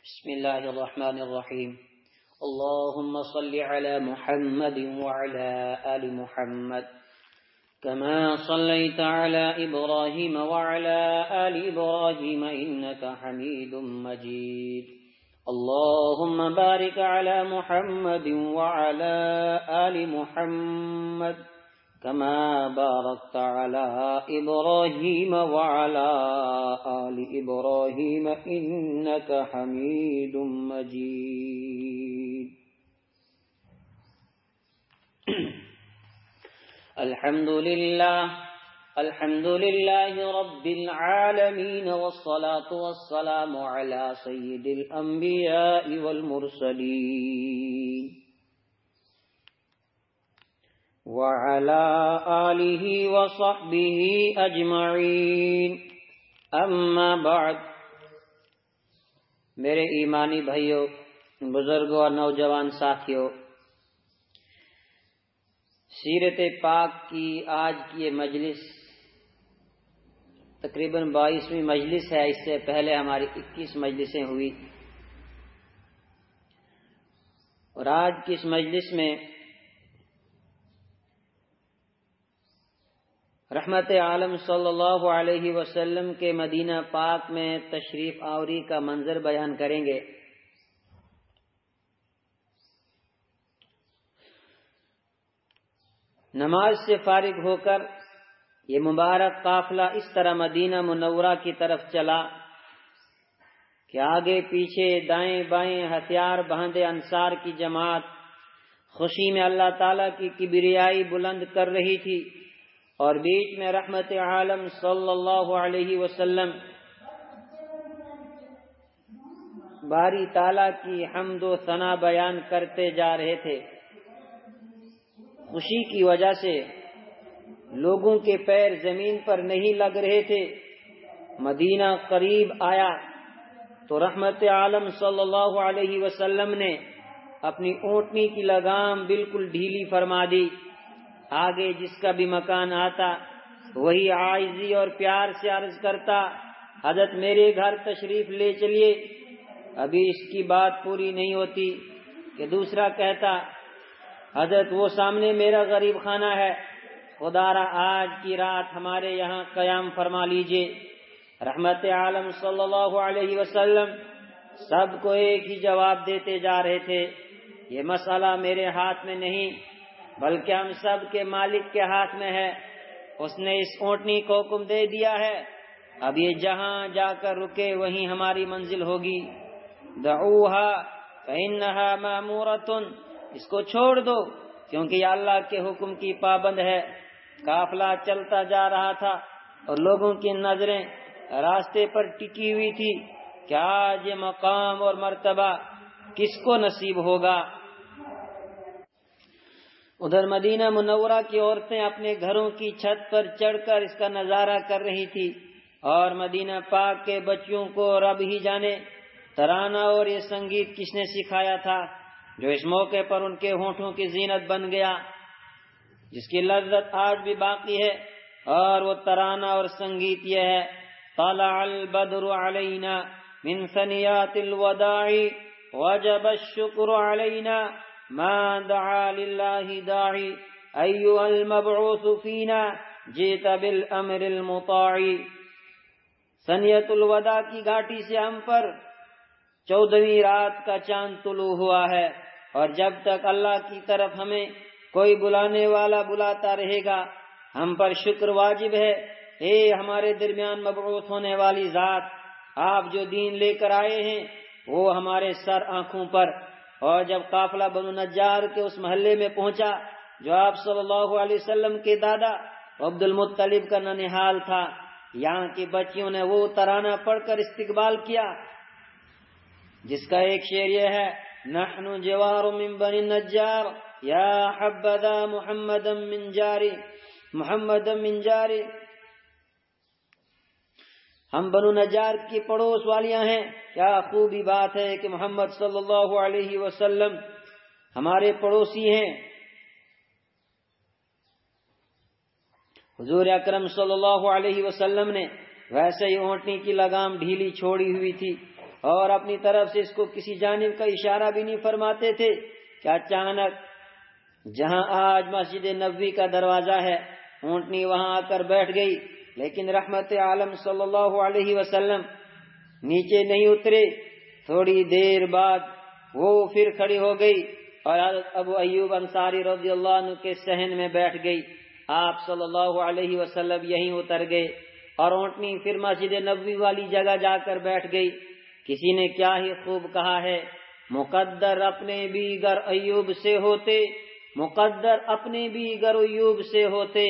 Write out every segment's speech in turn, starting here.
بسم الله الرحمن الرحيم. اللهم صل على محمد وعلى آل محمد كما صليت على إبراهيم وعلى آل إبراهيم إنك حميد مجيد. اللهم بارك على محمد وعلى آل محمد كما باركت على إبراهيم وعلى آل إبراهيم إنك حميد مجيد. الحمد لله رب العالمين والصلاة والسلام على سيد الأنبياء والمرسلين وعلى آلہ وصحبہ اجمعین. اما بعد، میرے ایمانی بھائیوں، بزرگوں اور نوجوان ساتھیوں، سیرت پاک کی آج کی یہ مجلس تقریباً 22ویں مجلس ہے. اس سے پہلے ہماری 21 مجلسیں ہوئی، اور آج کی اس مجلس میں رحمت عالم صلی اللہ علیہ وسلم کے مدینہ پاک میں تشریف آوری کا منظر بیان کریں گے. نماز سے فارغ ہو کر یہ مبارک قافلہ اس طرح مدینہ منورہ کی طرف چلا کہ آگے پیچھے دائیں بائیں ہتھیار باندھے انصار کی جماعت خوشی میں اللہ تعالیٰ کی کبریائی بلند کر رہی تھی، اور بیچ میں رحمت عالم صلی اللہ علیہ وسلم باری تعالیٰ کی حمد و ثنا بیان کرتے جا رہے تھے. خوشی کی وجہ سے لوگوں کے پیر زمین پر نہیں لگ رہے تھے. مدینہ قریب آیا تو رحمت عالم صلی اللہ علیہ وسلم نے اپنی اونٹنی کی لگام بالکل ڈھیلی فرما دی. آگے جس کا بھی مکان آتا وہی عاجزی اور پیار سے عرض کرتا، حضرت میرے گھر تشریف لے چلیے. ابھی اس کی بات پوری نہیں ہوتی کہ دوسرا کہتا، حضرت وہ سامنے میرا غریب خانہ ہے، خدا را آج کی رات ہمارے یہاں قیام فرما لیجئے. رحمت عالم صلی اللہ علیہ وسلم سب کو ایک ہی جواب دیتے جا رہے تھے، یہ مسئلہ میرے ہاتھ میں نہیں بلکہ ہم سب کے مالک کے ہاتھ میں ہے. اس نے اس اونٹنی کو حکم دے دیا ہے، اب یہ جہاں جا کر رکے وہیں ہماری منزل ہوگی. دعوها فإنها مأمورة، اس کو چھوڑ دو کیونکہ یہ اللہ کے حکم کی پابند ہے. قافلہ چلتا جا رہا تھا اور لوگوں کی نظریں راستے پر ٹکی ہوئی تھی کہ آج یہ مقام اور مرتبہ کس کو نصیب ہوگا. ادھر مدینہ منورہ کی عورتیں اپنے گھروں کی چھت پر چڑھ کر اس کا نظارہ کر رہی تھی، اور مدینہ پاک کے بچوں کو رب ہی جانے ترانہ اور یہ سنگیت کس نے سکھایا تھا جو اس موقع پر ان کے ہونٹوں کی زینت بن گیا، جس کی لذت آج بھی باقی ہے. اور وہ ترانہ اور سنگیت یہ ہے، طلع البدر علینا من ثنیات الوداع وجب الشکر علینا ما دعا للہ داعی ایها المبعوث فینا جئت بالامر المطاع. ثنیۃ الوداع کی گھاٹی سے ہم پر 14ویں رات کا چاند طلوع ہوا ہے، اور جب تک اللہ کی طرف ہمیں کوئی بلانے والا بلاتا رہے گا ہم پر شکر واجب ہے. اے ہمارے درمیان مبعوث ہونے والی ذات، آپ جو دین لے کر آئے ہیں وہ ہمارے سر آنکھوں پر. اور جب قافلہ بنو نجار کے اس محلے میں پہنچا جو آپ صلی اللہ علیہ وسلم کے دادا عبد المطلب کا ننھال تھا، یہاں کی بچیوں نے وہ ترانہ پڑھ کر استقبال کیا جس کا ایک شعر یہ ہے، نحن جوار من بنی النجار یا حبذا محمدا من جاری. ہم بنو نجار کی پڑوس والیاں ہیں، کیا خوبی بات ہے کہ محمد صلی اللہ علیہ وسلم ہمارے پڑوسی ہیں. حضور اکرم صلی اللہ علیہ وسلم نے ویسے ہی اونٹنی کی لگام ڈھیلی چھوڑی ہوئی تھی اور اپنی طرف سے اس کو کسی جانب کا اشارہ بھی نہیں فرماتے تھے کہ اچانک جہاں آج مسجد نبوی کا دروازہ ہے اونٹنی وہاں آ کر بیٹھ گئی، لیکن رحمت عالم صلی اللہ علیہ وسلم نیچے نہیں اترے۔ تھوڑی دیر بعد وہ پھر کھڑی ہو گئی اور حضرت ابو ایوب انصاری رضی اللہ عنہ کے صحن میں بیٹھ گئی۔ آپ صلی اللہ علیہ وسلم یہیں اتر گئے اور اونٹنی پھر مسجد نبوی والی جگہ جا کر بیٹھ گئی۔ کسی نے کیا ہی خوب کہا ہے، مقدر اپنے بھی گر ایوب سے ہوتے، مقدر اپنے بھی گر ایوب سے ہوتے،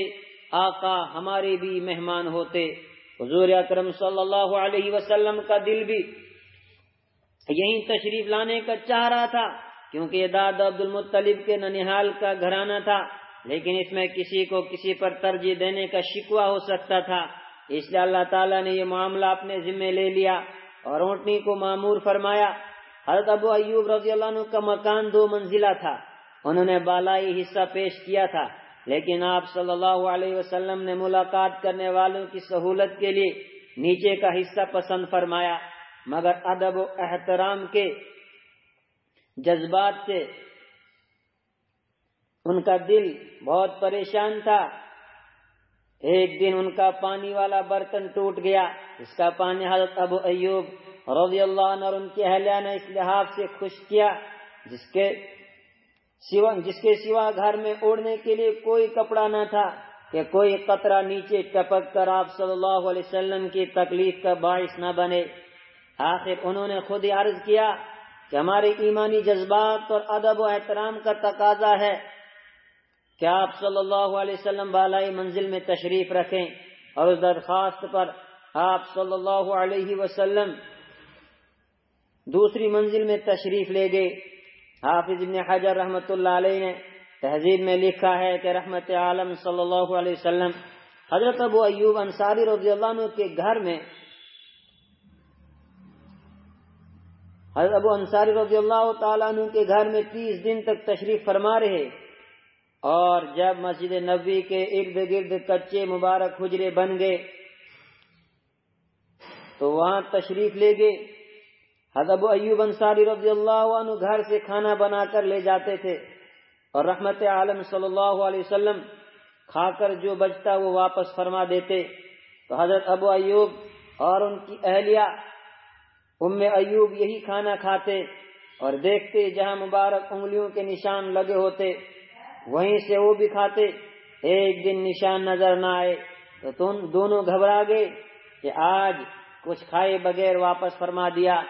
آقا ہمارے بھی مہمان ہوتے۔ حضور اکرم صلی اللہ علیہ وسلم کا دل بھی یہیں تشریف لانے کا چاہ رہا تھا، کیونکہ یہ دادا عبد المطلب کے ننیحال کا گھرانہ تھا، لیکن اس میں کسی کو کسی پر ترجیح دینے کا شکوہ ہو سکتا تھا، اس لیے اللہ تعالیٰ نے یہ معاملہ اپنے ذمے لے لیا اور اونٹنی کو مامور فرمایا۔ حضرت ابو ایوب رضی اللہ عنہ کا مکان 2 منزلہ تھا، انہوں نے بالائی حصہ پیش کیا تھا، لیکن آپ صلی اللہ علیہ وسلم نے ملاقات کرنے والوں کی سہولت کے لیے نیچے کا حصہ پسند فرمایا، مگر ادب و احترام کے جذبات سے ان کا دل بہت پریشان تھا۔ ایک دن ان کا پانی والا برتن ٹوٹ گیا، اس کا پانی حضرت ابو ایوب رضی اللہ عنہ اور ان کی اہلیہ نے اس لحاظ سے خشک کیا جس کے سوا گھر میں اوڑھنے کے لیے کوئی کپڑا نہ تھا کہ کوئی قطرہ نیچے ٹپک کر آپ صلی اللہ علیہ وسلم کی تکلیف کا باعث نہ بنے۔ آخر انہوں نے خود ہی عرض کیا کہ ہمارے ایمانی جذبات اور ادب و احترام کا تقاضا ہے کہ آپ صلی اللہ علیہ وسلم بالائی منزل میں تشریف رکھیں، اور اس درخواست پر آپ صلی اللہ علیہ وسلم دوسری منزل میں تشریف لے گئے۔ حافظ ابن حجر رحمۃ اللہ علیہ نے تہذیب میں لکھا ہے کہ رحمت عالم صلی اللہ علیہ وسلم حضرت ابو ایوب انصاری رضی اللہ عنہ کے گھر میں حضرت ابو انصاری رضی اللہ تعالیٰ عنہ کے گھر میں 30 دن تک تشریف فرما رہے، اور جب مسجد نبوی کے ارد گرد کچے مبارک حجرے بن گئے تو وہاں تشریف لے گئے۔ حضرت ابو ایوب انصاری رضی اللہ عنہ گھر سے کھانا بنا کر لے جاتے تھے، اور رحمت عالم صلی اللہ علیہ وسلم کھا کر جو بچتا وہ واپس فرما دیتے۔ تو حضرت ابو ایوب اور ان کی اہلیہ ام ایوب یہی کھانا کھاتے اور دیکھتے جہاں مبارک انگلیوں کے نشان لگے ہوتے وہیں سے وہ بھی کھاتے۔ ایک دن نشان نظر نہ آئے تو دونوں گھبرا گئے کہ آج کچھ کھائے بغیر واپس فرما دیا۔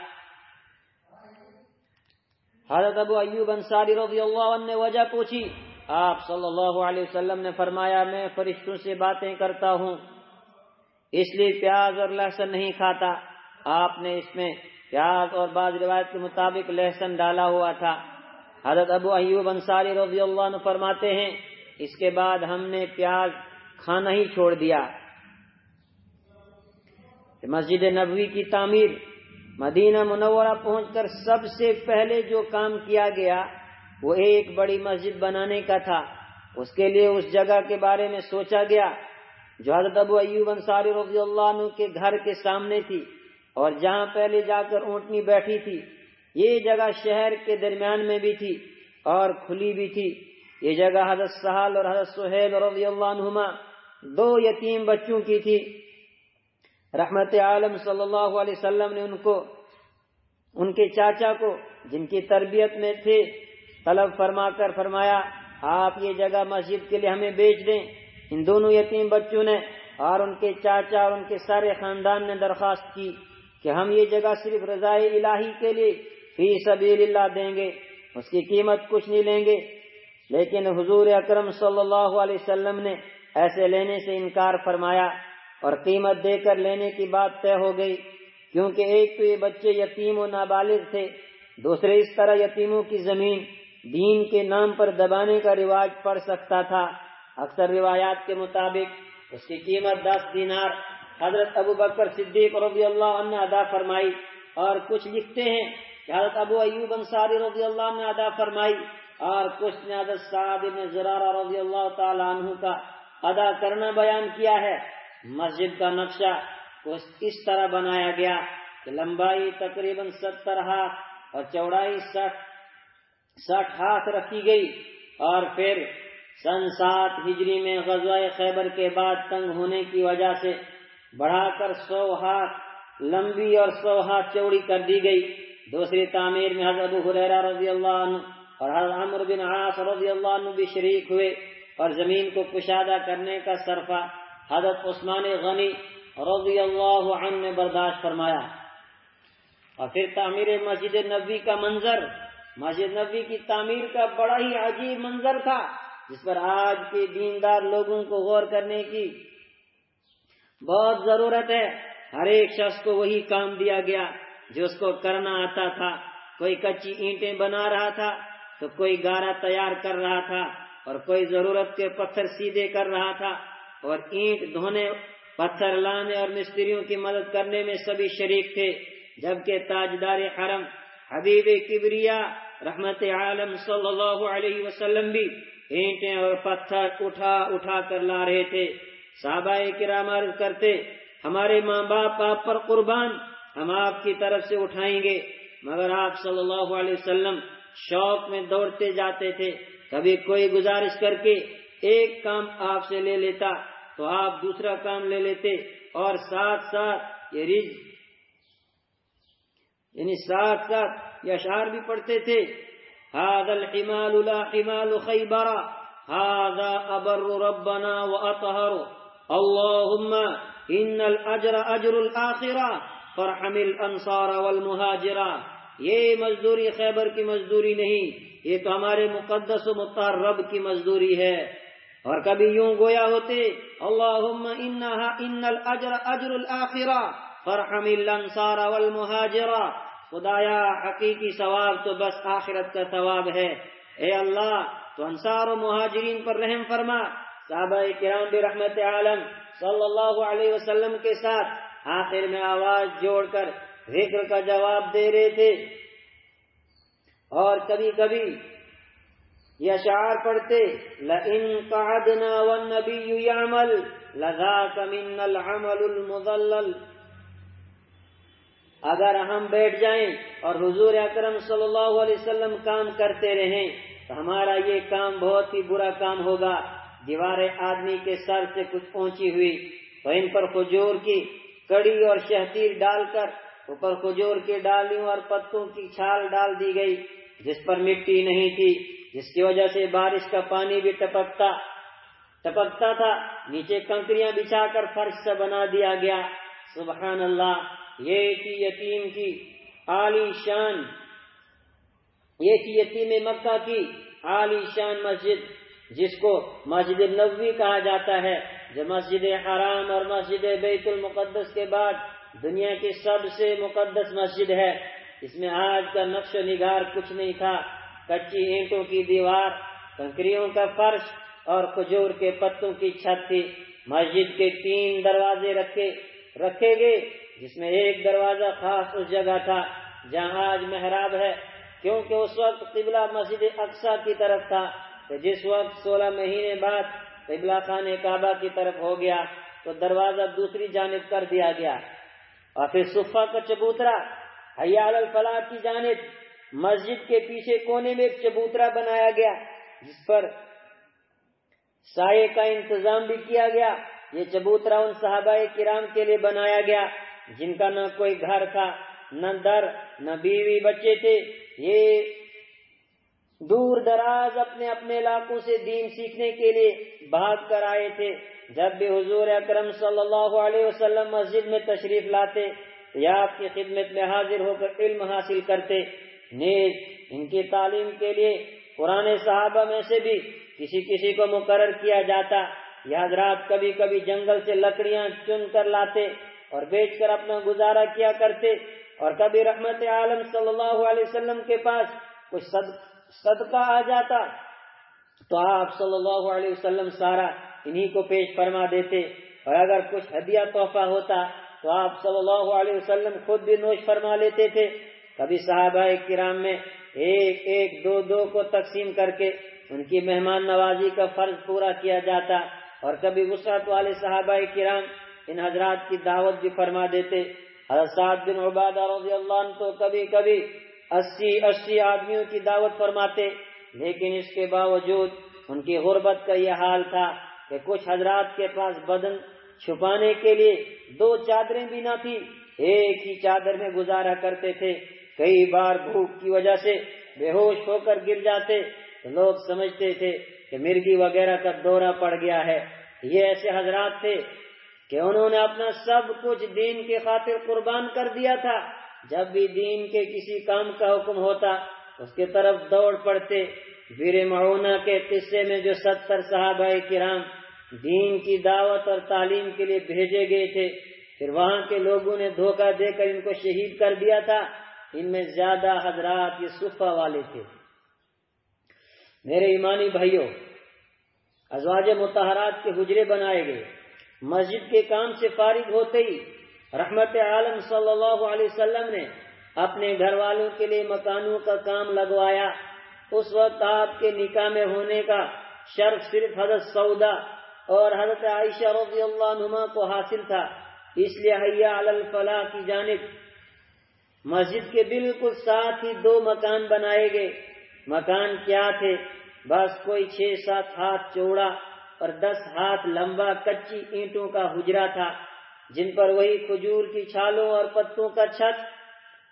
حضرت ابو ایوب انصاری رضی اللہ عنہ نے وجہ پوچھی، آپ صلی اللہ علیہ وسلم نے فرمایا میں فرشتوں سے باتیں کرتا ہوں اس لیے پیاز اور لہسن نہیں کھاتا۔ آپ نے اس میں پیاز اور بعض روایت کے مطابق لہسن ڈالا ہوا تھا۔ حضرت ابو ایوب انصاری رضی اللہ عنہ فرماتے ہیں اس کے بعد ہم نے پیاز کھانا ہی چھوڑ دیا۔ مسجد نبوی کی تعمیر، مدینہ منورہ پہنچ کر سب سے پہلے جو کام کیا گیا وہ ایک بڑی مسجد بنانے کا تھا۔ اس کے لیے اس جگہ کے بارے میں سوچا گیا جو حضرت ابو ایوب انصاری رضی اللہ عنہ کے گھر کے سامنے تھی اور جہاں پہلے جا کر اونٹنی بیٹھی تھی۔ یہ جگہ شہر کے درمیان میں بھی تھی اور کھلی بھی تھی۔ یہ جگہ حضرت سہل اور حضرت سہیل رضی اللہ عنہما 2 یتیم بچوں کی تھی۔ رحمت عالم صلی اللہ علیہ وسلم نے ان کے چاچا کو جن کی تربیت میں تھے طلب فرما کر فرمایا آپ یہ جگہ مسجد کے لیے ہمیں بیچ دیں۔ ان دونوں یتیم بچوں نے اور ان کے چاچا اور ان کے سارے خاندان نے درخواست کی کہ ہم یہ جگہ صرف رضائے الہی کے لیے فی سبیل اللہ دیں گے، اس کی قیمت کچھ نہیں لیں گے۔ لیکن حضور اکرم صلی اللہ علیہ وسلم نے ایسے لینے سے انکار فرمایا اور قیمت دے کر لینے کی بات طے ہو گئی، کیونکہ ایک تو یہ بچے یتیم و نابالغ تھے، دوسرے اس طرح یتیموں کی زمین دین کے نام پر دبانے کا رواج پڑ سکتا تھا۔ اکثر روایات کے مطابق اس کی قیمت 10 دینار حضرت ابو بکر صدیق رضی اللہ عنہ نے ادا فرمائی، اور کچھ لکھتے ہیں کہ حضرت ابو ایوب انصاری رضی اللہ عنہ نے ادا فرمائی، اور کچھ نے حضرت سعد بن زرارہ رضی اللہ تعالی عنہ کا ادا کرنا بیان کیا ہے۔ مسجد کا نقشہ اس طرح بنایا گیا کہ لمبائی تقریباً 70 ہاتھ اور چوڑائی 60 ہاتھ رکھی گئی، اور پھر سن 7 ہجری میں غزوہ خیبر کے بعد تنگ ہونے کی وجہ سے بڑھا کر 100 ہاتھ لمبی اور 100 ہاتھ چوڑی کر دی گئی۔ دوسری تعمیر میں حضرت ابو ہریرہ رضی اللہ عنہ اور حضرت عمرو بن عاص رضی اللہ عنہ بھی شریک ہوئے، اور زمین کو کشادہ کرنے کا صرفہ حضرت عثمان غنی رضی اللہ عنہ نے برداشت فرمایا۔ اور پھر تعمیر مسجد نبوی کا منظر، مسجد نبوی کی تعمیر کا بڑا ہی عجیب منظر تھا، جس پر آج کے دیندار لوگوں کو غور کرنے کی بہت ضرورت ہے۔ ہر ایک شخص کو وہی کام دیا گیا جو اس کو کرنا آتا تھا۔ کوئی کچی اینٹیں بنا رہا تھا تو کوئی گارا تیار کر رہا تھا، اور کوئی ضرورت کے پتھر سیدھے کر رہا تھا، اور اینٹ دھونے، پتھر لانے اور مستریوں کی مدد کرنے میں سبھی شریک تھے، جبکہ تاجدار حرم حبیب کبریا رحمت عالم صلی اللہ علیہ وسلم بھی اینٹیں اور پتھر اٹھا کر لا رہے تھے۔ صحابہ کرام عرض کرتے، ہمارے ماں باپ آپ پر قربان، ہم آپ کی طرف سے اٹھائیں گے، مگر آپ صلی اللہ علیہ وسلم شوق میں دوڑتے جاتے تھے۔ کبھی کوئی گزارش کر کے ایک کام آپ سے لے لیتا تو آپ دوسرا کام لے لیتے، اور ساتھ یہ اشعار بھی پڑھتے تھے، هذا الحمال لا حمال خیبر هذا ابر ربنا واطهر اللهم ان الاجر اجر الاخرہ فرحم الانصار والمہاجرہ۔ یہ مزدوری خیبر کی مزدوری نہیں، یہ تو ہمارے مقدس و مطہر رب کی مزدوری ہے۔ اور کبھی یوں گویا ہوتے، اللہم ان الاجر اجر الاخرہ فرحم الانصار والمہاجرہ، خدایا حقیقی ثواب تو بس آخرت کا ثواب ہے، اے اللہ تو انصار و مہاجرین پر رحم فرما۔ صحابہ کرام بھی رحمت عالم صلی اللہ علیہ وسلم کے ساتھ آخر میں آواز جوڑ کر ذکر کا جواب دے رہے تھے، اور کبھی کبھی یہ اشعار پڑھتے، لَإِن قَعَدْنَا وَالنَّبِيُّ يَعْمَلْ لَذَاكَ مِنَّ الْعَمَلُ الْمُضَلَّلُ۔ اگر ہم بیٹھ جائیں اور حضور اکرم صلی اللہ علیہ وسلم کام کرتے رہیں تو ہمارا یہ کام بہت ہی برا کام ہوگا۔ دیواریں آدمی کے سر سے کچھ اونچی ہوئی تو ان پر کھجور کی کڑی اور شہتیر ڈال کر اوپر کھجور کی ڈالیوں اور پتوں کی چھال ڈال دی گئی، جس پر مٹی نہیں تھی، جس کی وجہ سے بارش کا پانی بھی ٹپکتا تھا۔ نیچے کنکریاں بچھا کر فرش سے بنا دیا گیا۔ سبحان اللہ، یہ تھی یتیم مکہ کی عالی شان مسجد، جس کو مسجد نبوی کہا جاتا ہے، جو مسجد حرام اور مسجد بیت المقدس کے بعد دنیا کی سب سے مقدس مسجد ہے۔ اس میں آج کا نقش و نگار کچھ نہیں تھا، کچی اینٹوں کی دیوار، کنکریوں کا فرش اور کھجور کے پتوں کی چھت تھی۔ مسجد کے 3 دروازے رکھے گئے، جس میں ایک دروازہ خاص اس جگہ تھا جہاں آج محراب ہے، کیونکہ اس وقت قبلہ مسجد اقصی کی طرف تھا، تو جس وقت 16 مہینے بعد قبلہ خانہ کعبہ کی طرف ہو گیا تو دروازہ دوسری جانب کر دیا گیا۔ اور پھر صفہ کا چبوترا حی علی الفلاح کی جانب مسجد کے پیچھے کونے میں ایک چبوترا بنایا گیا، جس پر سائے کا انتظام بھی کیا گیا۔ یہ چبوترا ان صحابہ کرام کے لیے بنایا گیا جن کا نہ کوئی گھر تھا، نہ در، نہ بیوی بچے تھے۔ یہ دور دراز اپنے علاقوں سے دین سیکھنے کے لیے بھاگ کر آئے تھے۔ جب بھی حضور اکرم صلی اللہ علیہ وسلم مسجد میں تشریف لاتے تو یہ آپ کی خدمت میں حاضر ہو کر علم حاصل کرتے۔ نیز ان کی تعلیم کے لیے پرانے صحابہ میں سے بھی کسی کو مقرر کیا جاتا۔ یہ حضرات کبھی کبھی جنگل سے لکڑیاں چن کر لاتے اور بیچ کر اپنا گزارا کیا کرتے، اور کبھی رحمت عالم صلی اللہ علیہ وسلم کے پاس کچھ صدقہ آ جاتا تو آپ صلی اللہ علیہ وسلم سارا انہی کو پیش فرما دیتے، اور اگر کچھ ہدیہ تحفہ ہوتا تو آپ صلی اللہ علیہ وسلم خود بھی نوش فرما لیتے تھے۔ کبھی صحابہ کرام میں ایک دو کو تقسیم کر کے ان کی مہمان نوازی کا فرض پورا کیا جاتا، اور کبھی وسعت والے صحابہ کرام ان حضرات کی دعوت بھی فرما دیتے۔ حضرت سعد بن عبادہ رضی اللہ عنہ تو کبھی کبھی 80 آدمیوں کی دعوت فرماتے، لیکن اس کے باوجود ان کی غربت کا یہ حال تھا کہ کچھ حضرات کے پاس بدن چھپانے کے لیے 2 چادریں بھی نہ تھی، ایک ہی چادر میں گزارا کرتے تھے۔ کئی بار بھوک کی وجہ سے بے ہوش ہو کر گر جاتے تو لوگ سمجھتے تھے کہ مرگی وغیرہ کا دورہ پڑ گیا ہے۔ یہ ایسے حضرات تھے کہ انہوں نے اپنا سب کچھ دین کی خاطر قربان کر دیا تھا۔ جب بھی دین کے کسی کام کا حکم ہوتا اس کی طرف دوڑ پڑتے۔ بیر معونہ کے قصے میں جو 70 صحابہ کرام دین کی دعوت اور تعلیم کے لیے بھیجے گئے تھے، پھر وہاں کے لوگوں نے دھوکہ دے کر ان کو شہید کر دیا تھا، ان میں زیادہ حضرات یہ صفہ والے تھے۔ میرے ایمانی بھائیوں، ازواج مطہرات کے حجرے بنائے گئے۔ مسجد کے کام سے فارغ ہوتے ہی رحمت عالم صلی اللہ علیہ وسلم نے اپنے گھر والوں کے لیے مکانوں کا کام لگوایا۔ اس وقت آپ کے نکاح میں ہونے کا شرف صرف حضرت سودا اور حضرت عائشہ رضی اللہ عنہما کو حاصل تھا، اس لیے حیا علی الفلاح کی جانب مسجد کے بالکل ساتھ ہی 2 مکان بنائے گئے۔ مکان کیا تھے؟ بس کوئی 6-7 ہاتھ چوڑا اور 10 ہاتھ لمبا کچی اینٹوں کا حجرہ تھا، جن پر وہی کھجور کی چھالوں اور پتوں کا چھت،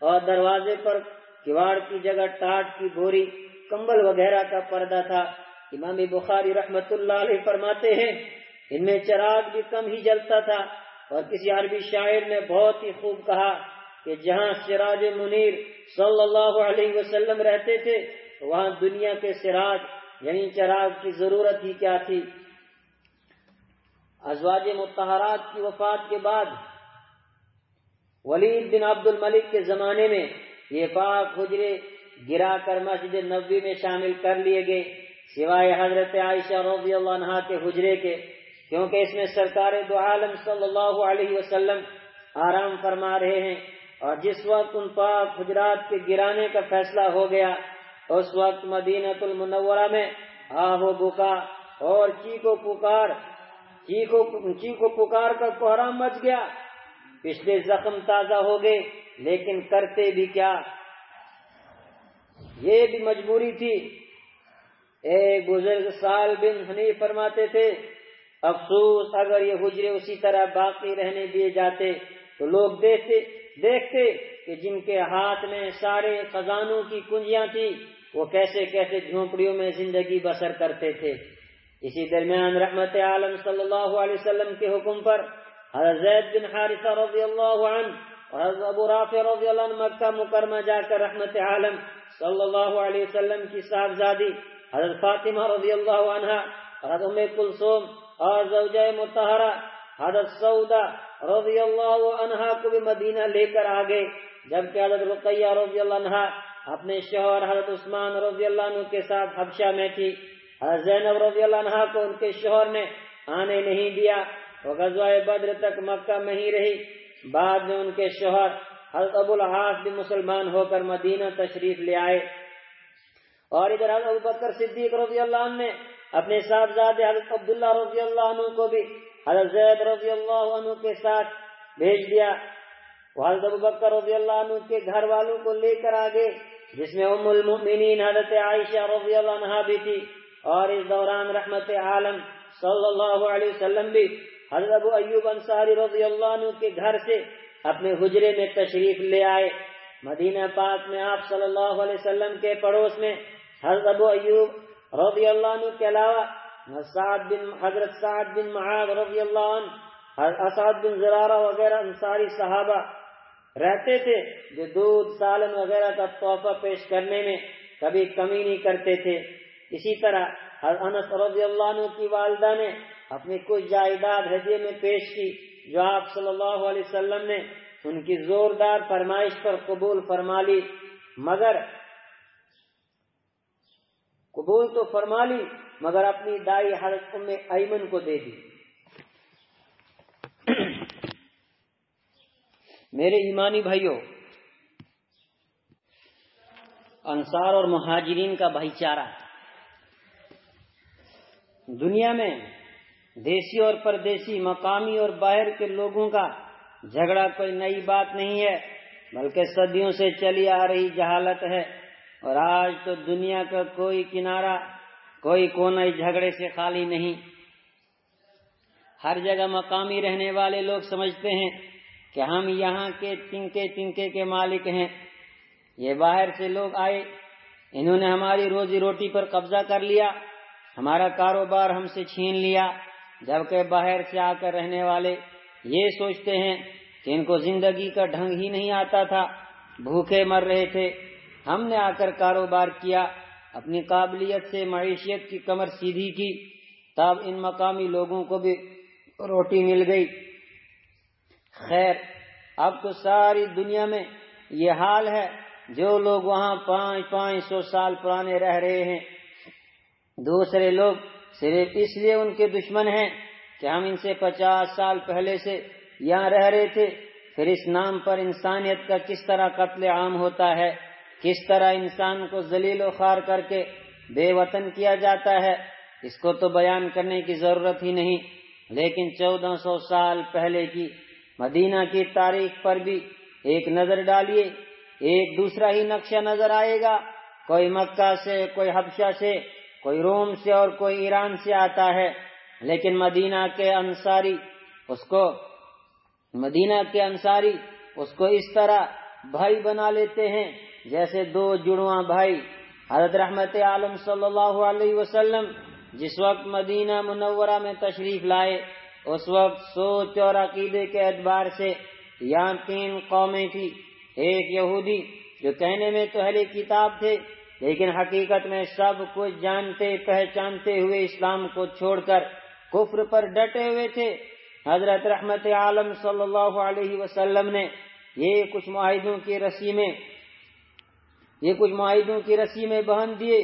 اور دروازے پر کواڑ کی جگہ ٹاٹ کی بوری، کمبل وغیرہ کا پردہ تھا۔ امام بخاری رحمت اللہ علیہ فرماتے ہیں ان میں چراغ بھی کم ہی جلتا تھا، اور کسی عربی شاعر نے بہت ہی خوب کہا کہ جہاں سراج منیر صلی اللہ علیہ وسلم رہتے تھے وہاں دنیا کے سراج یعنی چراغ کی ضرورت ہی کیا تھی۔ ازواج مطہرات کی وفات کے بعد ولید بن عبد الملک کے زمانے میں یہ پاک حجرے گرا کر مسجد نبوی میں شامل کر لیے گئے، سوائے حضرت عائشہ رضی اللہ عنہا کے حجرے کے، کیونکہ اس میں سرکار دو عالم صلی اللہ علیہ وسلم آرام فرما رہے ہیں، اور جس وقت ان پاک حجرات کے گرانے کا فیصلہ ہو گیا اس وقت مدینہ المنورہ میں آہ و بکا اور چیخو پکار کا کوہرام مچ گیا۔ پچھلے زخم تازہ ہو گئے، لیکن کرتے بھی کیا، یہ بھی مجبوری تھی۔ ایک بزرگ سال بن حنیف فرماتے تھے افسوس اگر یہ حجرے اسی طرح باقی رہنے دیے جاتے تو لوگ دیکھتے کہ جن کے ہاتھ میں سارے خزانوں کی کنجیاں تھی وہ کیسے کیسے جھونپڑیوں میں زندگی بسر کرتے تھے۔ اسی درمیان رحمت عالم صلی اللہ علیہ وسلم کے حکم پر حضرت زید بن حارثہ رضی اللہ عنہ اور حضرت ابو رافع رضی اللہ عنہ مکہ مکرمہ جا کر رحمت عالم صلی اللہ علیہ وسلم کی صاحبزادی حضرت فاطمہ رضی اللہ عنہا، حضرت ام کلثوم اور زوجہ مطہرہ حضرت سودا رضی اللہ عنہا کو بھی مدینہ لے کر آ گئے، جبکہ حضرت رقیہ رضی اللہ عنہا اپنے شوہر حضرت عثمان رضی اللہ عنہ کے ساتھ حبشہ میں تھی۔ حضرت زینب رضی اللہ عنہا کو ان کے شوہر نے آنے نہیں دیا، وہ غزوہ بدر تک مکہ میں ہی رہی۔ بعد میں ان کے شوہر حضرت ابو العاص بھی مسلمان ہو کر مدینہ تشریف لے آئے، اور ادھر حضرت ابوبکر صدیق رضی اللہ عنہ نے اپنے صاحبزادے حضرت عبداللہ رضی اللہ عنہ کو بھی حضرت زید رضی اللہ عنہ کے ساتھ بھیج دیا۔ وہ حضرت ابوبکر رضی اللہ عنہ کے گھر والوں کو لے کر آگے، جس میں ام المؤمنین حضرت عائشہ رضی اللہ عنہا بھی تھی، اور اس دوران رحمت عالم صلی اللہ علیہ وسلم بھی حضرت ابو ایوب انصاری رضی اللہ عنہ کے گھر سے اپنے حجرے میں تشریف لے آئے۔ مدینہ پاک میں آپ صلی اللہ علیہ وسلم کے پڑوس میں حضرت ابو ایوب رضی اللہ عنہ کے علاوہ حضرت سعد بن معاذ رضی اللہ عنہ، حضرت اسعد بن زرارہ وغیرہ انصاری صحابہ رہتے تھے، جو دودھ سالن وغیرہ کا تحفہ پیش کرنے میں کبھی کمی نہیں کرتے تھے۔ اسی طرح حضرت انس رضی اللہ عنہ کی والدہ نے اپنی کچھ جائیداد ہدیے میں پیش کی، جو آپ صلی اللہ علیہ وسلم نے ان کی زوردار فرمائش پر قبول فرما لی، مگر اپنی دائی حضرت ام ایمن کو دے دی۔ میرے ایمانی بھائیوں، انصار اور مہاجرین کا بھائی چارہ دنیا میں دیسی اور پردیسی، مقامی اور باہر کے لوگوں کا جھگڑا کوئی نئی بات نہیں ہے بلکہ صدیوں سے چلی آ رہی جہالت ہے، اور آج تو دنیا کا کوئی کنارہ، کوئی کونا اس جھگڑے سے خالی نہیں۔ ہر جگہ مقامی رہنے والے لوگ سمجھتے ہیں کہ ہم یہاں کے تنکے تنکے کے مالک ہیں۔ یہ باہر سے لوگ آئے، انہوں نے ہماری روزی روٹی پر قبضہ کر لیا، ہمارا کاروبار ہم سے چھین لیا، جبکہ باہر سے آ کر رہنے والے یہ سوچتے ہیں کہ ان کو زندگی کا ڈھنگ ہی نہیں آتا تھا، بھوکے مر رہے تھے، ہم نے آ کر کاروبار کیا، اپنی قابلیت سے معیشت کی کمر سیدھی کی، تب ان مقامی لوگوں کو بھی روٹی مل گئی۔ خیر، اب تو ساری دنیا میں یہ حال ہے، جو لوگ وہاں 500 سال پرانے رہ رہے ہیں، دوسرے لوگ صرف اس لیے ان کے دشمن ہیں کہ ہم ان سے 50 سال پہلے سے یہاں رہ رہے تھے۔ پھر اس نام پر انسانیت کا کس طرح قتل عام ہوتا ہے، کس طرح انسان کو ذلیل و خوار کر کے بے وطن کیا جاتا ہے، اس کو تو بیان کرنے کی ضرورت ہی نہیں۔ لیکن 1400 سال پہلے کی مدینہ کی تاریخ پر بھی ایک نظر ڈالیے، ایک دوسرا ہی نقشہ نظر آئے گا۔ کوئی مکہ سے، کوئی حبشہ سے، کوئی روم سے اور کوئی ایران سے آتا ہے، لیکن مدینہ کے انصاری اس کو اس طرح بھائی بنا لیتے ہیں جیسے دو جڑواں بھائی۔ حضرت رحمت عالم صلی اللہ علیہ وسلم جس وقت مدینہ منورہ میں تشریف لائے، اس وقت سوچ اور عقیدے کے اعتبار سے یہاں 3 قومیں تھی۔ ایک یہودی جو کہنے میں تو اہل کتاب تھے، لیکن حقیقت میں سب کچھ جانتے پہچانتے ہوئے اسلام کو چھوڑ کر کفر پر ڈٹے ہوئے تھے۔ حضرت رحمت عالم صلی اللہ علیہ وسلم نے یہ کچھ معاہدوں کی رسی میں بہن دیے،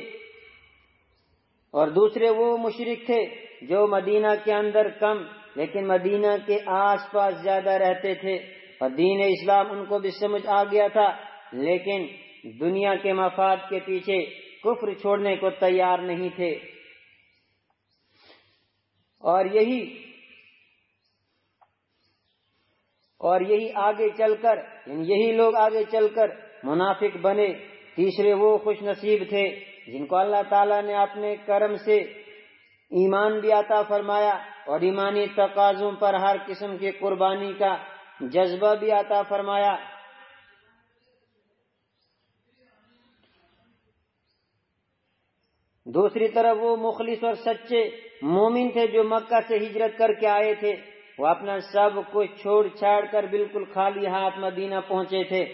اور دوسرے وہ مشرک تھے جو مدینہ کے اندر کم لیکن مدینہ کے آس پاس زیادہ رہتے تھے، اور دین اسلام ان کو بھی سمجھ آ گیا تھا، لیکن دنیا کے مفاد کے پیچھے کفر چھوڑنے کو تیار نہیں تھے۔ اور یہی لوگ آگے چل کر منافق بنے۔ تیسرے وہ خوش نصیب تھے جن کو اللہ تعالیٰ نے اپنے کرم سے ایمان بھی عطا فرمایا اور ایمانی تقاضوں پر ہر قسم کی قربانی کا جذبہ بھی عطا فرمایا۔ دوسری طرف وہ مخلص اور سچے مومن تھے جو مکہ سے ہجرت کر کے آئے تھے، وہ اپنا سب کچھ چھوڑ چھاڑ کر بالکل خالی ہاتھ مدینہ پہنچے تھے۔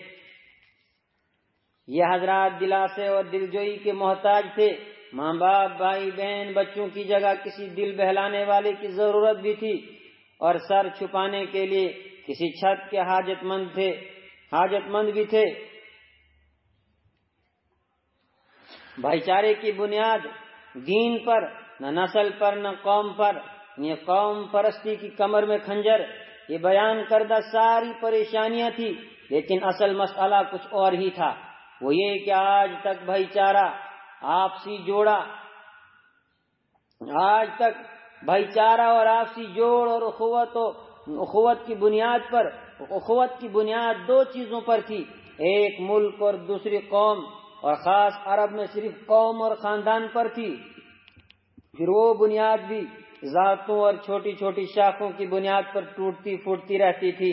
یہ حضرات دلاسے اور دلجوئی کے محتاج تھے، ماں باپ، بھائی بہن، بچوں کی جگہ کسی دل بہلانے والے کی ضرورت بھی تھی، اور سر چھپانے کے لیے کسی چھت کے حاجت مند بھی تھے۔ بھائی چارے کی بنیاد دین پر، نہ نسل پر، نہ قوم پر، یہ قوم پرستی کی کمر میں خنجر، یہ بیان کردہ ساری پریشانیاں تھی، لیکن اصل مسئلہ کچھ اور ہی تھا۔ وہ یہ کہ آج تک بھائی چارہ، آپسی جوڑا، آج تک بھائی چارہ اور آپسی جوڑ اور اخوت کی بنیاد 2 چیزوں پر تھی، ایک ملک اور دوسری قوم، اور خاص عرب میں صرف قوم اور خاندان پر تھی۔ پھر وہ بنیاد بھی ذاتوں اور چھوٹی چھوٹی شاخوں کی بنیاد پر ٹوٹتی پھوٹتی رہتی تھی،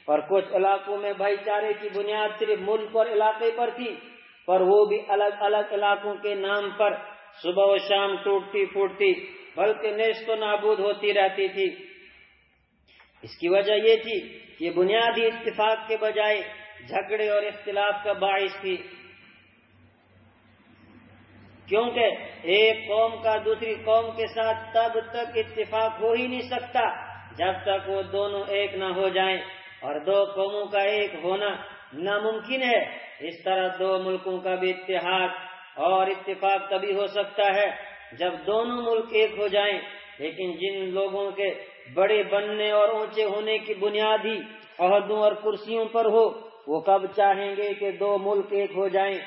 اور کچھ علاقوں میں بھائی چارے کی بنیاد صرف ملک اور علاقے پر تھی، پر وہ بھی الگ الگ علاقوں کے نام پر صبح و شام ٹوٹتی پھوٹتی بلکہ نیست و نابود ہوتی رہتی تھی۔ اس کی وجہ یہ تھی کہ یہ بنیادی اتفاق کے بجائے جھگڑے اور اختلاف کا باعث تھی، کیونکہ ایک قوم کا دوسری قوم کے ساتھ تب تک اتفاق ہو ہی نہیں سکتا جب تک وہ دونوں ایک نہ ہو جائیں، اور 2 قوموں کا ایک ہونا ناممکن ہے۔ اس طرح 2 ملکوں کا بھی اتحاد اور اتفاق تبھی ہو سکتا ہے جب دونوں ملک ایک ہو جائیں، لیکن جن لوگوں کے بڑے بننے اور اونچے ہونے کی بنیاد ہی عہدوں اور کرسیوں پر ہو، وہ کب چاہیں گے کہ 2 ملک ایک ہو جائیں؟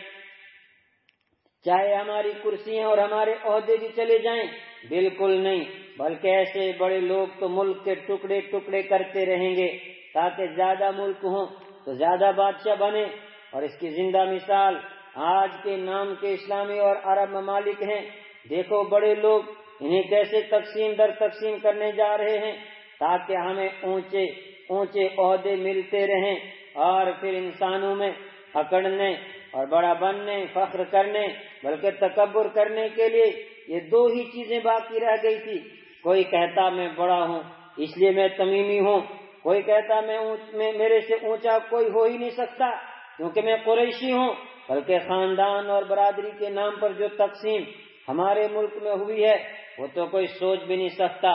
چاہے ہماری کرسیاں اور ہمارے عہدے بھی چلے جائیں، بالکل نہیں، بلکہ ایسے بڑے لوگ تو ملک کے ٹکڑے ٹکڑے کرتے رہیں گے تاکہ زیادہ ملک ہوں تو زیادہ بادشاہ بنے، اور اس کی زندہ مثال آج کے نام کے اسلامی اور عرب ممالک ہیں۔ دیکھو بڑے لوگ انہیں کیسے تقسیم در تقسیم کرنے جا رہے ہیں تاکہ ہمیں اونچے اونچے عہدے ملتے رہیں، اور پھر انسانوں میں اکڑنے اور بڑا بننے، فخر کرنے بلکہ تکبر کرنے کے لیے یہ دو ہی چیزیں باقی رہ گئی تھی۔ کوئی کہتا میں بڑا ہوں اس لیے میں تمیمی ہوں، کوئی کہتا میں میرے سے اونچا کوئی ہو ہی نہیں سکتا کیونکہ میں قریشی ہوں، بلکہ خاندان اور برادری کے نام پر جو تقسیم ہمارے ملک میں ہوئی ہے وہ تو کوئی سوچ بھی نہیں سکتا۔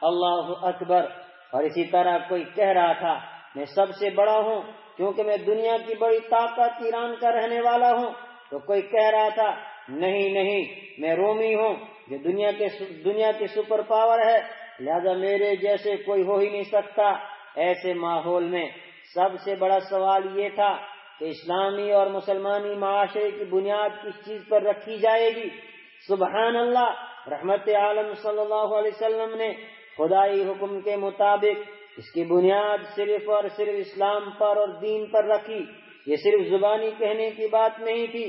اللہ اکبر۔ اور اسی طرح کوئی کہہ رہا تھا میں سب سے بڑا ہوں کیونکہ میں دنیا کی بڑی طاقت ایران کا رہنے والا ہوں، تو کوئی کہہ رہا تھا نہیں نہیں میں رومی ہوں جو دنیا کی سپر پاور ہے، لہذا میرے جیسے کوئی ہو ہی نہیں سکتا۔ ایسے ماحول میں سب سے بڑا سوال یہ تھا کہ اسلامی اور مسلمانی معاشرے کی بنیاد کس چیز پر رکھی جائے گی؟ سبحان اللہ، رحمت عالم صلی اللہ علیہ وسلم نے خدائی حکم کے مطابق اس کی بنیاد صرف اور صرف اسلام پر اور دین پر رکھی۔ یہ صرف زبانی کہنے کی بات نہیں تھی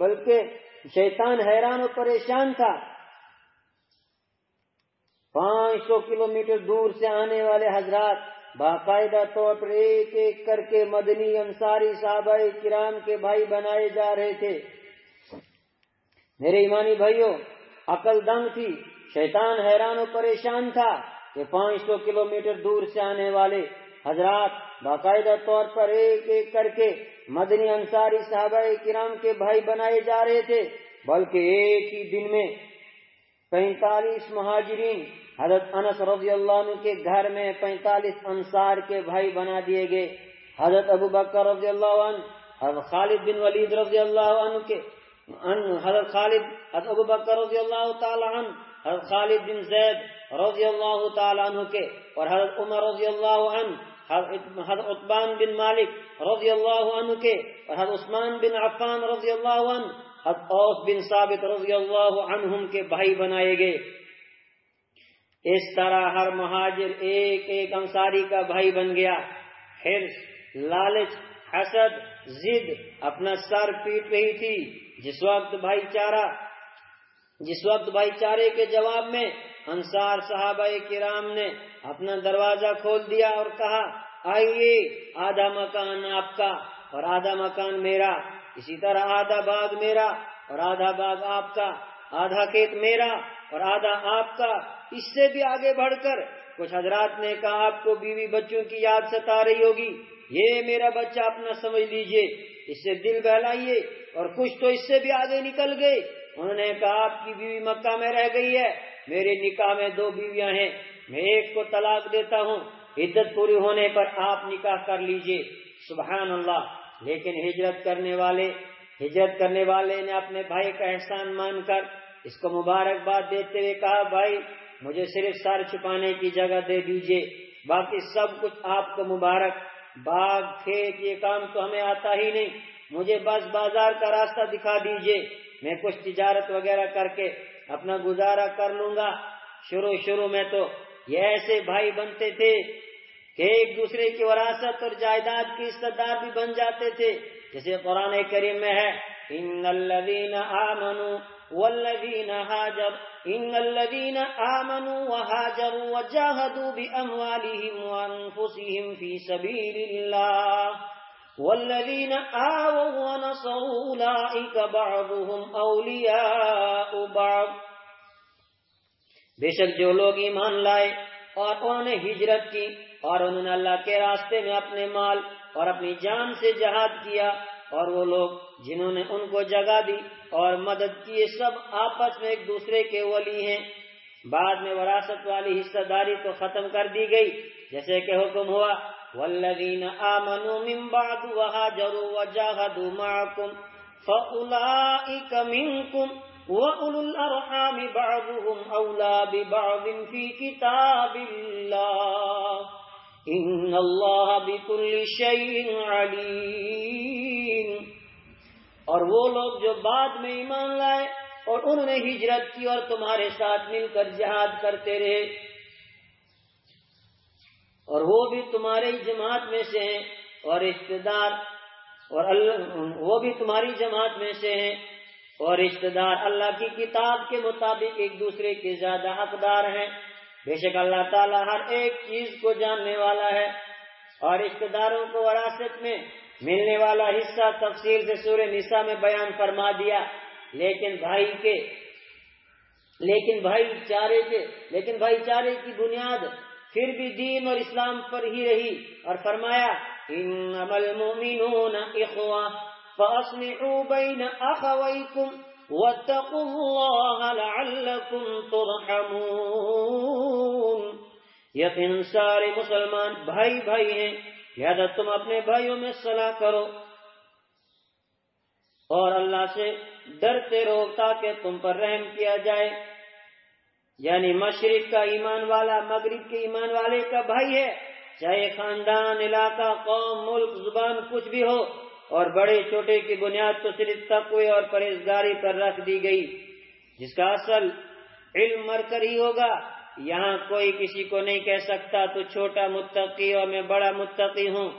بلکہ شیطان حیران و پریشان تھا۔ 500 کلومیٹر دور سے آنے والے حضرات باقاعدہ طور پر ایک ایک کر کے مدنی انصاری صحابہ کرام کے بھائی بنائے جا رہے تھے۔ میرے ایمانی بھائیوں، عقل دنگ تھی، شیطان حیران و پریشان تھا کہ 500 کلومیٹر دور سے آنے والے حضرات باقاعدہ طور پر ایک ایک کر کے مدنی انصاری صحابہ کرام کے بھائی بنائے جا رہے تھے، بلکہ ایک ہی دن میں 45 مہاجرین حضرت انس رضی اللہ عنہ کے گھر میں 45 انصار کے بھائی بنا دیے گئے۔ حضرت ابو بکر رضی اللہ عنہ، حضرت خالد بن ولید رضی اللہ عنہ کے حضرت ابو بکر رضی اللہ تعالی عنہ، حضرت خالد بن زید رضی اللہ تعالی عنہ کے، اور حضرت عمر رضی اللہ عنہ، حضرت عثمان بن مالک رضی اللہ عنہ کے، اور حضرت عثمان بن عفان رضی اللہ عنہ، حضرت اوس بن ثابت رضی اللہ عنہم کے بھائی بنائے گئے۔ اس طرح ہر مہاجر ایک ایک انصاری کا بھائی بن گیا۔ حرص، لالچ، حسد، ضد اپنا سر پیٹ رہی تھی۔ جس وقت بھائی چارے کے جواب میں انصار صحابہ کرام نے اپنا دروازہ کھول دیا اور کہا آئیے، آدھا مکان آپ کا اور آدھا مکان میرا، اسی طرح آدھا باغ میرا اور آدھا باغ آپ کا، آدھا کھیت میرا اور آدھا آپ کا۔ اس سے بھی آگے بڑھ کر کچھ حضرات نے کہا آپ کو بیوی بچوں کی یاد ستا رہی ہوگی، یہ میرا بچہ اپنا سمجھ لیجئے، اس سے دل بہلائیے، اور کچھ تو اس سے بھی آگے نکل گئے۔ انہوں نے کہا آپ کی بیوی مکہ میں رہ گئی ہے، میرے نکاح میں 2 بیویاں ہیں، میں ایک کو طلاق دیتا ہوں، عدت پوری ہونے پر آپ نکاح کر لیجئے۔ سبحان اللہ۔ لیکن ہجرت کرنے والے نے اپنے بھائی کا احسان مان کر اس کو مبارکباد دیتے ہوئے کہا بھائی مجھے صرف سر چھپانے کی جگہ دے دیجئے، باقی سب کچھ آپ کو مبارک، باغ کھیت یہ کام تو ہمیں آتا ہی نہیں، مجھے بس بازار کا راستہ دکھا دیجئے، میں کچھ تجارت وغیرہ کر کے اپنا گزارا کر لوں گا۔ شروع میں تو یہ ایسے بھائی بنتے تھے کہ ایک دوسرے کی وراثت اور جائیداد کے حصہ دار بھی بن جاتے تھے، جیسے قرآن کریم میں ہے ان الذین آمنوا وهاجروا وجاهدوا بأموالهم وأنفسهم في سبيل الله والذين آووا ونصروا أولئك بعضهم أولياء بعض۔ بے شک جو لوگ ایمان لائے اور انہوں نے ہجرت کی اور انہوں نے اللہ کے راستے میں اپنے مال اور اپنی جان سے جہاد کیا، اور وہ لوگ جنہوں نے ان کو جگہ دی اور مدد کی، سب آپس میں ایک دوسرے کے ولی ہیں۔ بعد میں وراثت والی حصہ داری تو ختم کر دی گئی، جیسے کہ حکم ہوا والذین آمنوا من بعد وہاجروا وجاہدوا معکم فاولئک منکم وَأُولُو الْأَرْحَامِ بَعْضُهُمْ أَوْلَىٰ بِبَعْضٍ فِي كِتَابِ اللَّهِ إِنَّ اللَّهَ بِكُلِّ شَيْءٍ عَلِيمٌ۔ اور وہ لوگ جو بعد میں ایمان لائے اور انہوں نے ہجرت کی اور تمہارے ساتھ مل کر جہاد کرتے رہے، اور وہ بھی تمہاری جماعت میں سے ہیں اور رشتہ دار، اور وہ بھی تمہاری جماعت میں سے ہیں اور رشتہ دار اللہ کی کتاب کے مطابق ایک دوسرے کے زیادہ حقدار ہیں۔ بے شک اللہ تعالیٰ ہر ایک چیز کو جاننے والا ہے۔ اور رشتہ داروں کو وراثت میں ملنے والا حصہ تفصیل سے سورہ نساء میں بیان فرما دیا، لیکن بھائی چارے کی بنیاد پھر بھی دین اور اسلام پر ہی رہی، اور فرمایا انما المؤمنون اخوہ فاصلحوا بین اخویکم واتقوا اللہ لعلکم ترحمون۔ یقین سارے مسلمان بھائی ہیں، لہذا تم اپنے بھائیوں میں صلح کرو اور اللہ سے ڈرتے رہو تاکہ تم پر رحم کیا جائے۔ یعنی مشرق کا ایمان والا مغرب کے ایمان والے کا بھائی ہے، چاہے خاندان، علاقہ، قوم، ملک، زبان کچھ بھی ہو، اور بڑے چھوٹے کی بنیاد تو صرف تقوی اور پرہیزگاری پر رکھ دی گئی، جس کا اصل علم مر کر ہی ہوگا۔ یہاں کوئی کسی کو نہیں کہہ سکتا تو چھوٹا متقی اور میں بڑا متقی ہوں،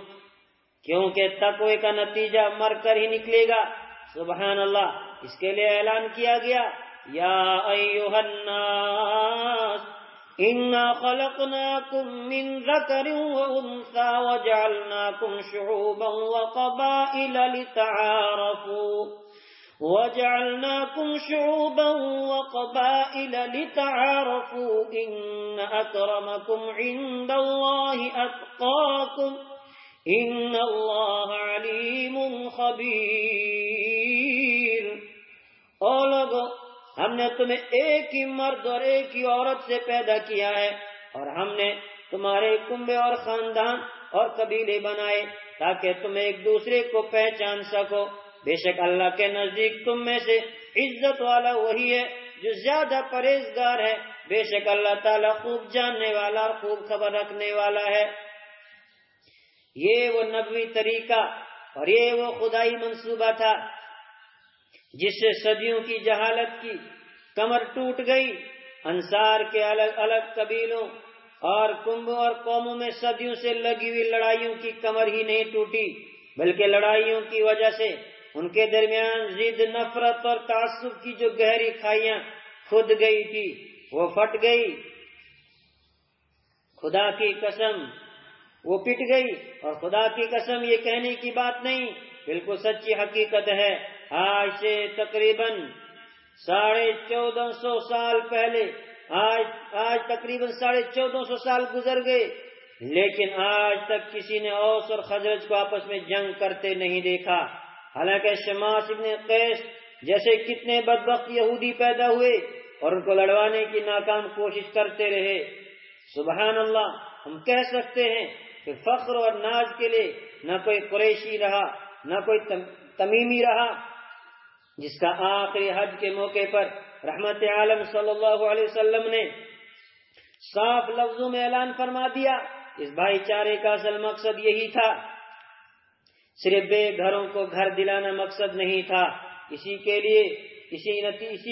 کیونکہ تقوی کا نتیجہ مر کر ہی نکلے گا۔ سبحان اللہ۔ اس کے لیے اعلان کیا گیا یا ایھا الناس انا خلقناکم من ذکر وانثی وجعلناکم شعوبا وقبائل لتعارفوا ان اکرمکم عند اللہ اتقاکم ان اللہ علیم خبیر۔ او لوگو، ہم نے تمہیں ایک ہی مرد اور ایک ہی عورت سے پیدا کیا ہے، اور ہم نے تمہارے کنبے اور خاندان اور قبیلے بنائے تاکہ تم ایک دوسرے کو پہچان سکو۔ بے شک اللہ کے نزدیک تم میں سے عزت والا وہی ہے جو زیادہ پرہیزگار ہے۔ بے شک اللہ تعالیٰ خوب جاننے والا اور خوب خبر رکھنے والا ہے۔ یہ وہ نبوی طریقہ اور یہ وہ خدائی منصوبہ تھا جس سے صدیوں کی جہالت کی کمر ٹوٹ گئی۔ انصار کے الگ الگ قبیلوں اور کنبوں اور قوموں میں صدیوں سے لگی ہوئی لڑائیوں کی کمر ہی نہیں ٹوٹی، بلکہ لڑائیوں کی وجہ سے ان کے درمیان ضد، نفرت اور تعصب کی جو گہری کھائیاں کھود گئی تھی وہ پھٹ گئی۔ خدا کی قسم وہ پٹ گئی، اور خدا کی قسم یہ کہنے کی بات نہیں، بالکل سچی حقیقت ہے۔ آج سے تقریباً 1450 سال پہلے، آج تقریباً 1450 سال گزر گئے، لیکن آج تک کسی نے اوس اور خزرج کو آپس میں جنگ کرتے نہیں دیکھا، حالانکہ شماس ابن قیس جیسے کتنے بدبخت یہودی پیدا ہوئے اور ان کو لڑوانے کی ناکام کوشش کرتے رہے۔ سبحان اللہ۔ ہم کہہ سکتے ہیں کہ فخر اور ناز کے لیے نہ کوئی قریشی رہا نہ کوئی تمیمی رہا، جس کا آخری حج کے موقع پر رحمت عالم صلی اللہ علیہ وسلم نے صاف لفظوں میں اعلان فرما دیا۔ اس بھائی چارے کا اصل مقصد یہی تھا، صرف بے گھروں کو گھر دلانا مقصد نہیں تھا۔ اسی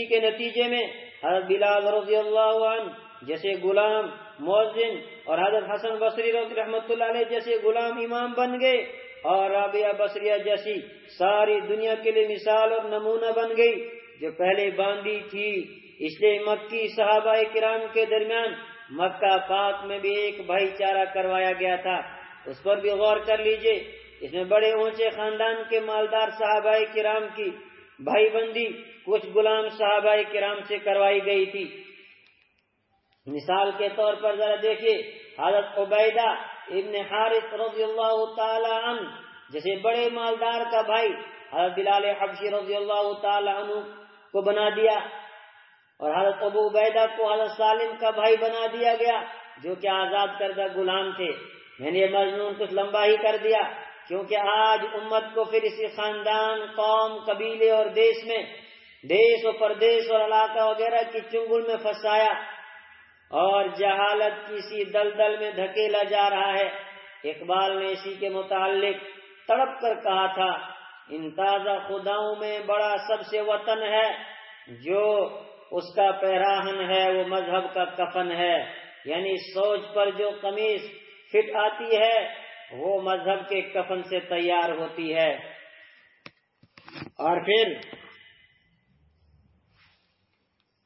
کے نتیجے میں حضرت بلال رضی اللہ عنہ جیسے غلام مؤذن اور حضرت حسن بصری رحمۃ اللہ علیہ جیسے غلام امام بن گئے، اور رابعہ بصریہ جیسی ساری دنیا کے لیے مثال اور نمونہ بن گئی جو پہلے باندھی تھی۔ اس لیے مکی صحابہ کرام کے درمیان مکہ پاک میں بھی ایک بھائی چارہ کروایا گیا تھا، اس پر بھی غور کر لیجئے۔ اس میں بڑے اونچے خاندان کے مالدار صحابہ کرام کی بھائی بندی کچھ غلام صحابہ کرام سے کروائی گئی تھی۔ مثال کے طور پر ذرا دیکھیے، حضرت عبیدہ ابن حارث رضی اللہ تعالی عنہ جیسے بڑے مالدار کا بھائی حضرت بلال حبشی رضی اللہ تعالی عنہ کو بنا دیا، اور حضرت ابو عبیدہ کو حضرت سالم کا بھائی بنا دیا گیا جو کہ آزاد کردہ غلام تھے۔ میں نے یہ مضمون کچھ لمبا ہی کر دیا کیونکہ آج امت کو پھر اسی خاندان، قوم، قبیلے اور دیس و پردیس اور علاقہ وغیرہ کی چنگل میں پھنسایا اور جہالت کی اسی دلدل میں دھکیلا جا رہا ہے۔ اقبال نے اسی کے متعلق تڑپ کر کہا تھا، ان تازہ خداؤں میں بڑا سب سے وطن ہے، جو اس کا پیراہن ہے وہ مذہب کا کفن ہے، یعنی سوج پر جو قمیص فٹ آتی ہے وہ مذہب کے کفن سے تیار ہوتی ہے۔ اور پھر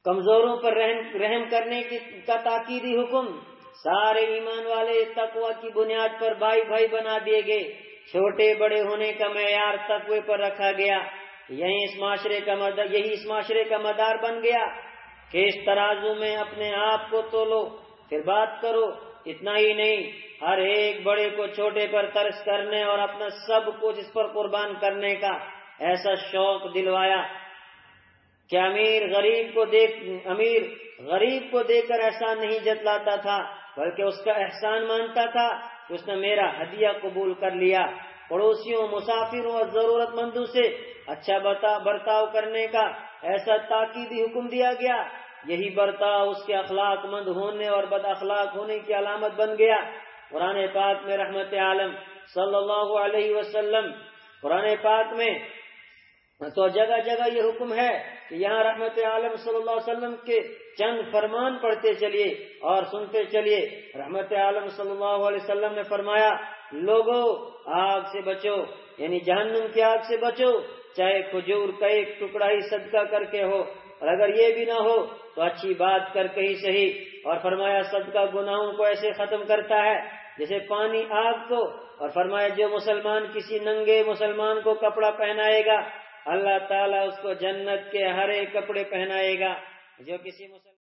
کمزوروں پر رحم کرنے کا تاکیدی حکم، سارے ایمان والے تقوی کی بنیاد پر بھائی بھائی بنا دیے گئے، چھوٹے بڑے ہونے کا معیار تقوی پر رکھا گیا۔ یہی اس معاشرے کا مدار بن گیا کہ اس ترازو میں اپنے آپ کو تولو پھر بات کرو۔ اتنا ہی نہیں، ہر ایک بڑے کو چھوٹے پر ترس کرنے اور اپنا سب کچھ اس پر قربان کرنے کا ایسا شوق دلوایا کہ امیر غریب کو دیکھ کر احسان نہیں جتلاتا تھا، بلکہ اس کا احسان مانتا تھا کہ اس نے میرا ہدیہ قبول کر لیا۔ پڑوسیوں، مسافروں اور ضرورت مندوں سے اچھا برتاؤ کرنے کا ایسا تاکیدی حکم دیا گیا۔ یہی برتاؤ اس کے اخلاق مند ہونے اور بد اخلاق ہونے کی علامت بن گیا۔ قرآن پاک میں رحمت عالم صلی اللہ علیہ وسلم، قرآن پاک میں تو جگہ جگہ یہ حکم ہے کہ یہاں رحمت عالم صلی اللہ علیہ وسلم کے چند فرمان پڑھتے چلیے اور سنتے چلیے۔ رحمت عالم صلی اللہ علیہ وسلم نے فرمایا، لوگوں آگ سے بچو، یعنی جہنم کی آگ سے بچو، چاہے کھجور کا ایک ٹکڑا ہی صدقہ کر کے ہو، اور اگر یہ بھی نہ ہو تو اچھی بات کر کے ہی صحیح۔ اور فرمایا صدقہ گناہوں کو ایسے ختم کرتا ہے جیسے پانی آگ کو۔ اور فرمایا جو مسلمان کسی ننگے مسلمان کو کپڑا پہنائے گا اللہ تعالیٰ اس کو جنت کے ہرے کپڑے پہنائے گا۔ جو کسی مسلمان